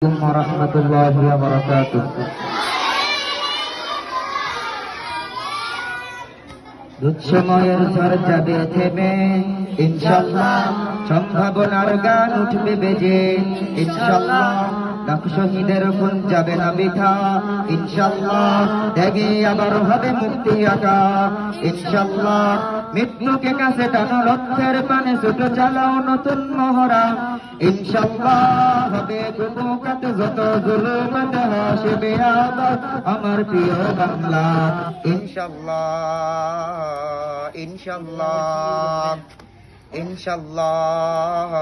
ওয়ারাহমাতুল্লাহি ওয়া বারাকাতুহু। দুঃসময়ের ঝড় যাবে থেমে ইনশাআল্লাহ, সম্ভাবনার গান উঠবে বেজে ইনশাআল্লাহ, লাখ শহীদের খুন যাবে না বৃথা ইনশাআল্লাহ, ত্যাগে আবার হবে মুক্তি আঁকা ইনশাআল্লাহ, মৃত্যুকে কাছে টানো লক্ষ্যের পানে ছোট চালাও নতুন মহড়া ইনশাআল্লাহ, হবে কুপকাত যত জুলুমাত হাসবে আবার আমার প্রিয় বাংলা ইনশাআল্লাহ ইনশাআল্লাহ ইনশাআল্লাহ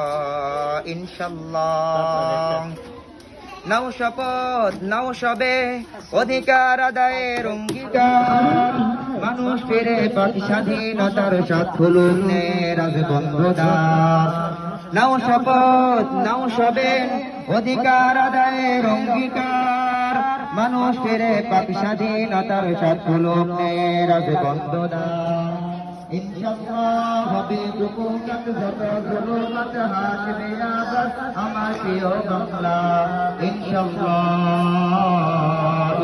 ইনশাআল্লাহ। নাও শপথ নাও সবে অধিকার আদায়ের অঙ্গীকার, মানুষ ফিরে পাক স্বাধীনতার সাথ খুলুক রাজবন্ধদার। নাও শপথ নাও সবে অধিকার আদায়ের অঙ্গীকার, মানুষ ফিরে পাক স্বাধীনতার সাথ খুলুক রাজবন্ধদার ইনশাআল্লাহ, হবে কুপকাত যত জুলুমাত হাসবে আবার আমার প্রিয় বাংলা ইনশাআল্লাহ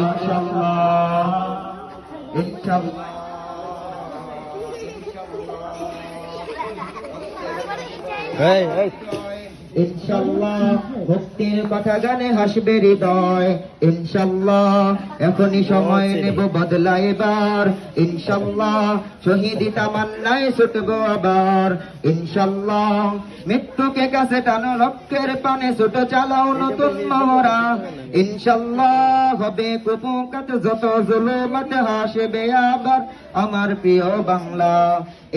ইনশাআল্লাহ ইনশাআল্লাহ ইনশাআল্লাহ, মুক্তির কথা গানে হাসবে হৃদয় ইনশাআল্লাহ, এখনই সময় নেব বদলা এবার ইনশাআল্লাহ, শহীদি তামান্নায় ছুটবো আবার ইনশাআল্লাহ, মৃত্যুকে কাছে টানো লক্ষ্যের পানে ছোট চালাও নতুন মহড়া ইনশাআল্লাহ, হবে কুপকাত যত জুলুমাত হাসবে আবার আমার প্রিয় বাংলা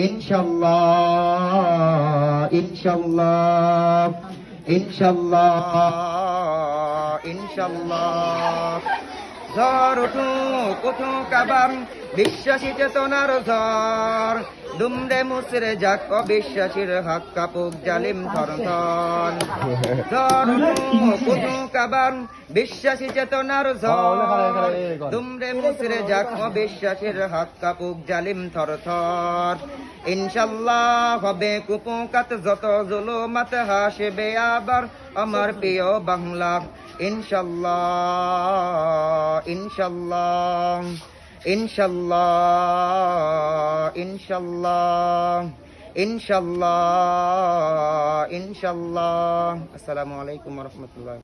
ইনশাআল্লাহ ইনশাআল্লাহ ইনশাআল্লাহ ইনশাআল্লাহ। ঝড় উঠুক উঠুক আবার বিশ্বাসী চেতনার ঝড়, দুমড়ে মুচড়ে যাক অবিশ্বাসীর হাত কাপুক জালিম থরথর। ঝড় উঠুক উঠুক আবার বিশ্বাসী চেতনার ঝড়, দুমড়ে মুচড়ে যাক অবিশ্বাসীর হাত কাপুক জালিম থরথর ইনশাআল্লাহ, হবে কুপকাত যত জুলুমাত হাসবে আবার আমার প্রিয় বাংলা ইনশাআল্লাহ ইনশাআল্লাহ ইনশাআল্লাহ ইনশাআল্লাহ ইনশাআল্লাহ ইনশাআল্লাহ। আসসালামু আলাইকুম ওয়া রাহমাতুল্লাহ।